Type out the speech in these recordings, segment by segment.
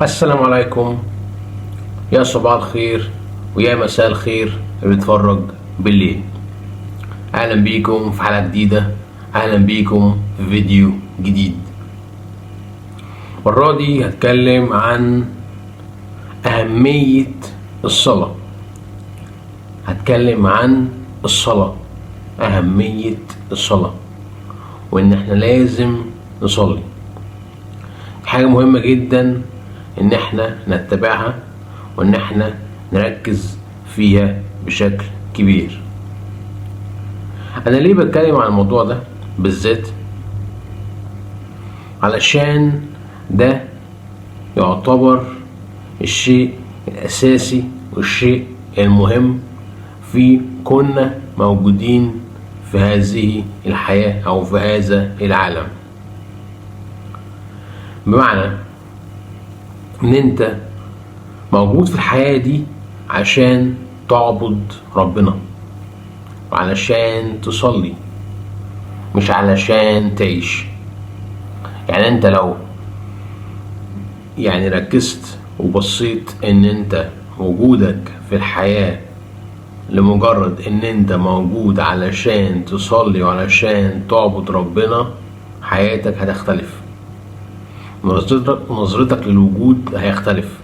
السلام عليكم، يا صباح الخير ويا مساء الخير اللي بيتفرج بالليل. اهلا بيكم في حلقة جديدة، اهلا بيكم في فيديو جديد. المرة دي هتكلم عن أهمية الصلاة. هتكلم عن الصلاة، أهمية الصلاة، وإن احنا لازم نصلي. حاجة مهمة جدا إن احنا نتبعها وإن احنا نركز فيها بشكل كبير. أنا ليه بتكلم عن الموضوع ده بالذات؟ علشان ده يعتبر الشيء الأساسي والشيء المهم في كنا موجودين في هذه الحياة أو في هذا العالم. بمعنى إن أنت موجود في الحياة دي عشان تعبد ربنا وعلشان تصلي، مش علشان تعيش. يعني انت لو ركزت وبصيت ان انت وجودك في الحياة لمجرد ان انت موجود علشان تصلي وعلشان تعبد ربنا، حياتك هتختلف، نظرتك للوجود هيختلف،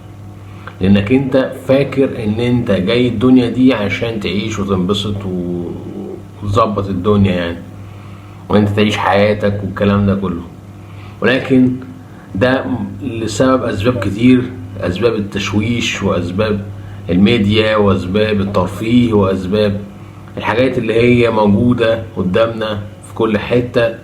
لانك انت فاكر ان انت جاي الدنيا دي عشان تعيش وتنبسط وتظبط الدنيا وانت تعيش حياتك والكلام ده كله. ولكن ده لسبب اسباب كتير، اسباب التشويش واسباب الميديا واسباب الترفيه واسباب الحاجات اللي هي موجودة قدامنا في كل حتة،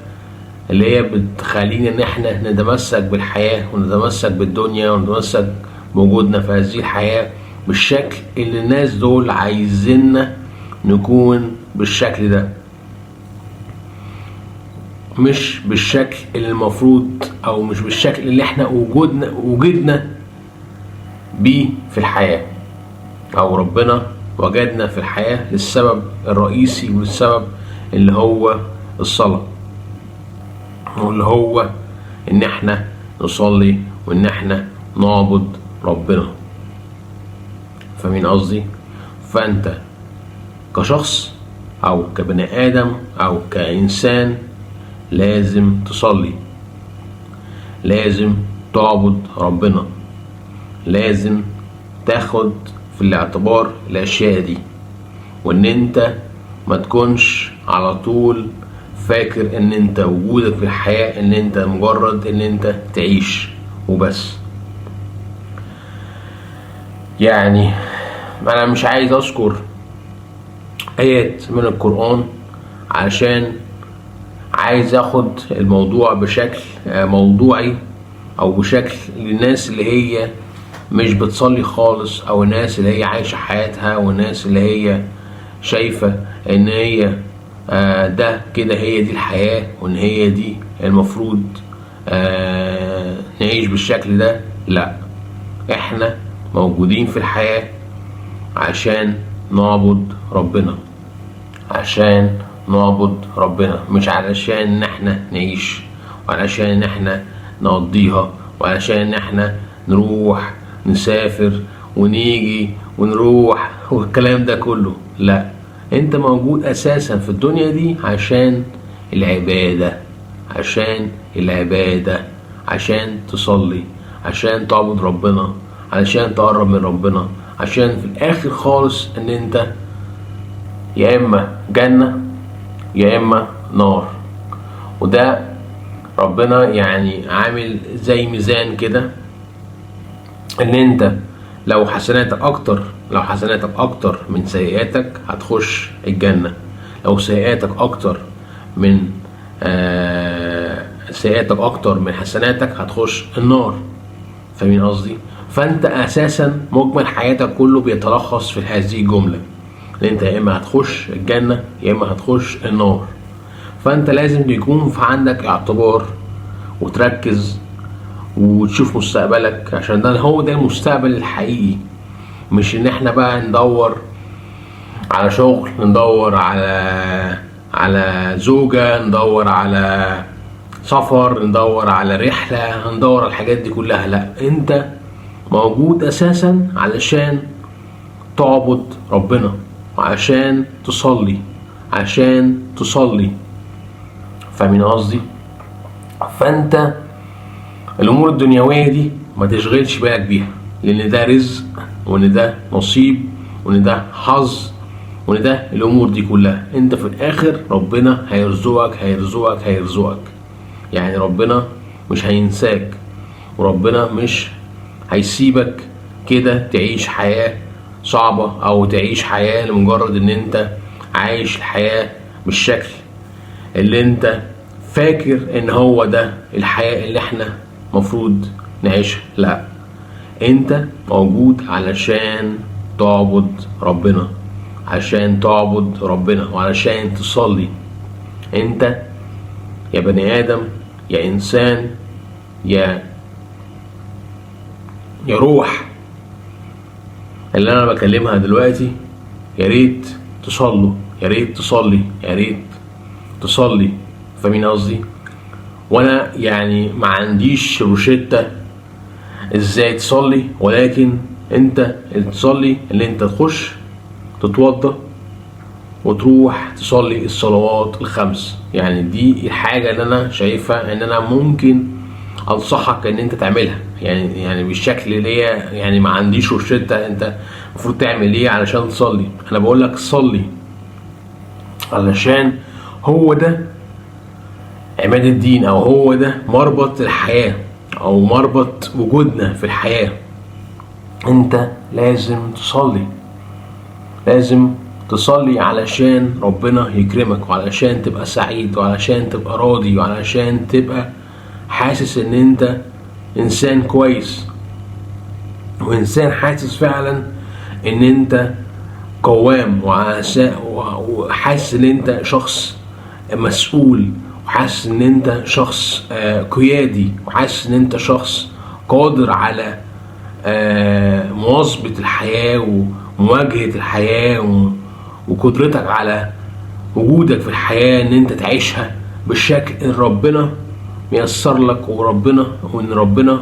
اللي هي بتخلينا ان احنا نتمسك بالحياة ونتمسك بالدنيا ونتمسك بوجودنا في هذه الحياة بالشكل اللي الناس دول عايزيننا نكون بالشكل ده، مش بالشكل اللي المفروض او مش بالشكل اللي احنا وجدنا بيه في الحياة، او ربنا وجدنا في الحياة للسبب الرئيسي والسبب اللي هو الصلاة، واللي هو ان احنا نصلي وان احنا نعبد ربنا. فاهمين قصدي؟ فانت كشخص او كبني ادم او كانسان لازم تصلي، لازم تعبد ربنا، لازم تاخد في الاعتبار الاشياء دي، وان انت ما تكونش على طول فاكر ان انت وجودك في الحياة ان انت مجرد ان انت تعيش وبس. يعني انا مش عايز اذكر ايات من القرآن علشان عايز اخد الموضوع بشكل موضوعي او بشكل للناس اللي هي مش بتصلي خالص، او الناس اللي هي عايشة حياتها، والناس اللي هي شايفة ان هي ده كده هي دي الحياة وان هي دي المفروض نعيش بالشكل ده. لا، احنا موجودين في الحياة عشان نعبد ربنا، عشان نعبد ربنا، مش علشان ان احنا نعيش وعلشان ان احنا نقضيها وعلشان ان احنا نروح نسافر ونيجي ونروح والكلام ده كله. لا، انت موجود اساسا في الدنيا دي عشان العبادة، عشان العبادة، عشان تصلي، عشان تعبد ربنا، علشان تقرب من ربنا، عشان في الاخر خالص ان انت يا اما جنة يا اما نار. وده ربنا عامل زي ميزان كده، ان انت لو حسناتك اكتر من سيئاتك هتخش الجنة، لو سيئاتك اكتر من حسناتك هتخش النار. فاهمين قصدي؟ فانت اساسا مجمل حياتك كله بيتلخص في هذه الجملة، ان انت يا اما هتخش الجنة يا اما هتخش النار. فانت لازم يكون في عندك اعتبار وتركز وتشوف مستقبلك، عشان ده هو ده المستقبل الحقيقي، مش ان احنا بقى ندور على شغل، ندور على زوجة، ندور على سفر، ندور على رحلة، ندور على الحاجات دي كلها. لا، انت موجود اساسا علشان تعبد ربنا، وعشان تصلي، عشان تصلي. فاهمين قصدي؟ فانت الامور الدنيويه دي ما تشغلش بالك بيها، لان ده رزق، وان ده نصيب، وان ده حظ، وان ده الامور دي كلها. انت في الاخر ربنا هيرزقك هيرزقك هيرزقك. يعني ربنا مش هينساك، وربنا مش هيسيبك كده تعيش حياة صعبة او تعيش حياة لمجرد ان انت عايش الحياة بالشكل اللي انت فاكر ان هو ده الحياة اللي احنا مفروض نعيشها. لا، انت موجود علشان تعبد ربنا، عشان تعبد ربنا وعلشان تصلي. انت يا بني ادم، يا انسان، يا روح اللي انا بكلمها دلوقتي، يا ريت تصلوا، يا ريت تصلي، يا ريت تصلي. فاهمين قصدي؟ وانا يعني ما عنديش روشتة ازاي تصلي، ولكن انت اللي تصلي اللي انت تخش تتوضى وتروح تصلي الصلوات الخمس. يعني دي الحاجة اللي انا شايفها ان انا ممكن انصحك ان انت تعملها، يعني بالشكل اللي هي يعني ما عنديش روشتة انت المفروض تعمل ايه علشان تصلي. انا بقول لك صلي، علشان هو ده عماد الدين، او هو ده مربط الحياة، او مربط وجودنا في الحياة. انت لازم تصلي، لازم تصلي علشان ربنا يكرمك، وعلشان تبقى سعيد، وعلشان تبقى راضي، وعلشان تبقى حاسس ان انت انسان كويس، وانسان حاسس فعلا ان انت قوام، وحاسس ان انت شخص مسؤول، وحاسس ان انت شخص قيادي، وحاسس ان انت شخص قادر على مواظبة الحياة ومواجهة الحياة، وقدرتك على وجودك في الحياة ان انت تعيشها بالشكل اللي ربنا ميسر لك، وان ربنا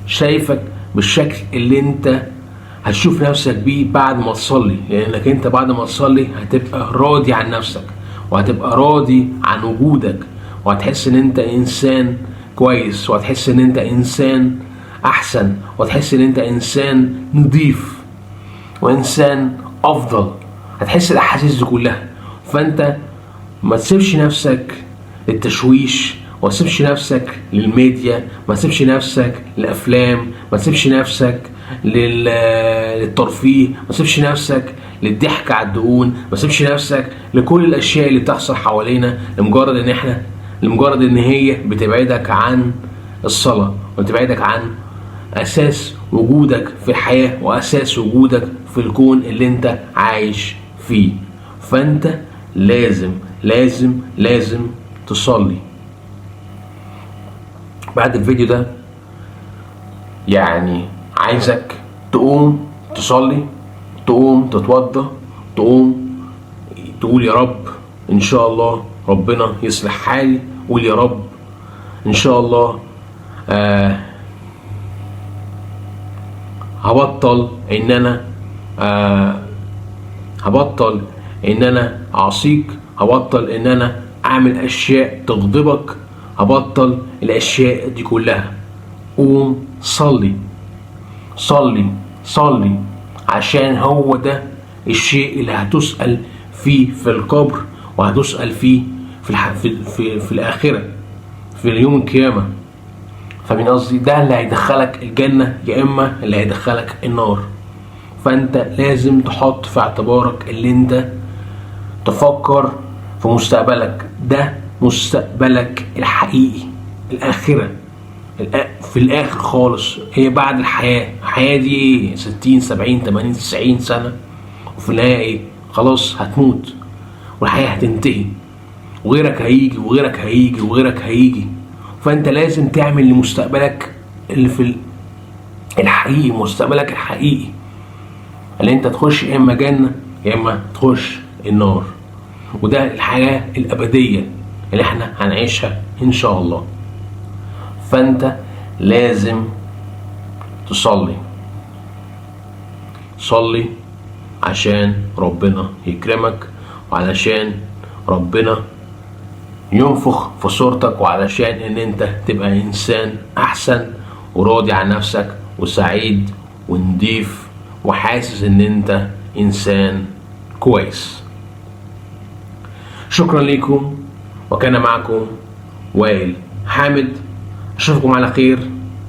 شايفك بالشكل اللي انت هتشوف نفسك بيه بعد ما تصلي. لانك انت بعد ما تصلي هتبقى راضي عن نفسك، وهتبقى راضي عن وجودك، وهتحس ان انت انسان كويس، وهتحس ان انت انسان احسن، وهتحس ان انت انسان نضيف وانسان افضل. هتحس الاحاسيس دي كلها. فانت ما تسيبش نفسك للتشويش، ما تسيبش نفسك للميديا، ما تسيبش نفسك للافلام، ما تسيبش نفسك للترفيه، ما تسيبش نفسك للضحك على الدقون، ما تسيبش نفسك لكل الاشياء اللي بتحصل حوالينا لمجرد ان هي بتبعدك عن الصلاة، وبتبعدك عن اساس وجودك في الحياة، واساس وجودك في الكون اللي انت عايش فيه. فانت لازم لازم لازم تصلي. بعد الفيديو ده يعني عايزك تقوم تصلي، تقوم تتوضى، تقوم تقول يا رب ان شاء الله ربنا يصلح حالي، قول يا رب ان شاء الله هبطل ان انا اعصيك، هبطل ان انا اعمل اشياء تغضبك، هبطل الاشياء دي كلها. قوم صلي صلي صلي، عشان هو ده الشيء اللي هتسأل فيه في القبر، وهتسأل فيه في الآخرة، في اليوم القيامة. فمن قصدي ده اللي هيدخلك الجنة، يا إما اللي هيدخلك النار. فأنت لازم تحط في اعتبارك اللي أنت تفكر في مستقبلك، ده مستقبلك الحقيقي، الآخرة في الآخر خالص، هي بعد الحياة. الحياة دي ايه؟ 60 70 80 90 سنة، وفي النهاية ايه؟ خلاص هتموت، والحياة هتنتهي، وغيرك هيجي وغيرك هيجي وغيرك هيجي. فانت لازم تعمل لمستقبلك اللي في الحقيقي، مستقبلك الحقيقي اللي انت تخش يا اما جنة يا اما تخش النار، وده الحياة الأبدية اللي احنا هنعيشها ان شاء الله. فانت لازم تصلي، صلي عشان ربنا يكرمك، وعلشان ربنا ينفخ في صورتك، وعلشان ان انت تبقى انسان احسن وراضي عن نفسك وسعيد ونضيف وحاسس ان انت انسان كويس. شكرا لكم، وكان معكم وائل حامد. اشوفكم على خير،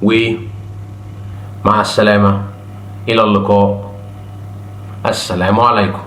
ومع السلامة، الى اللقاء. السلام عليكم.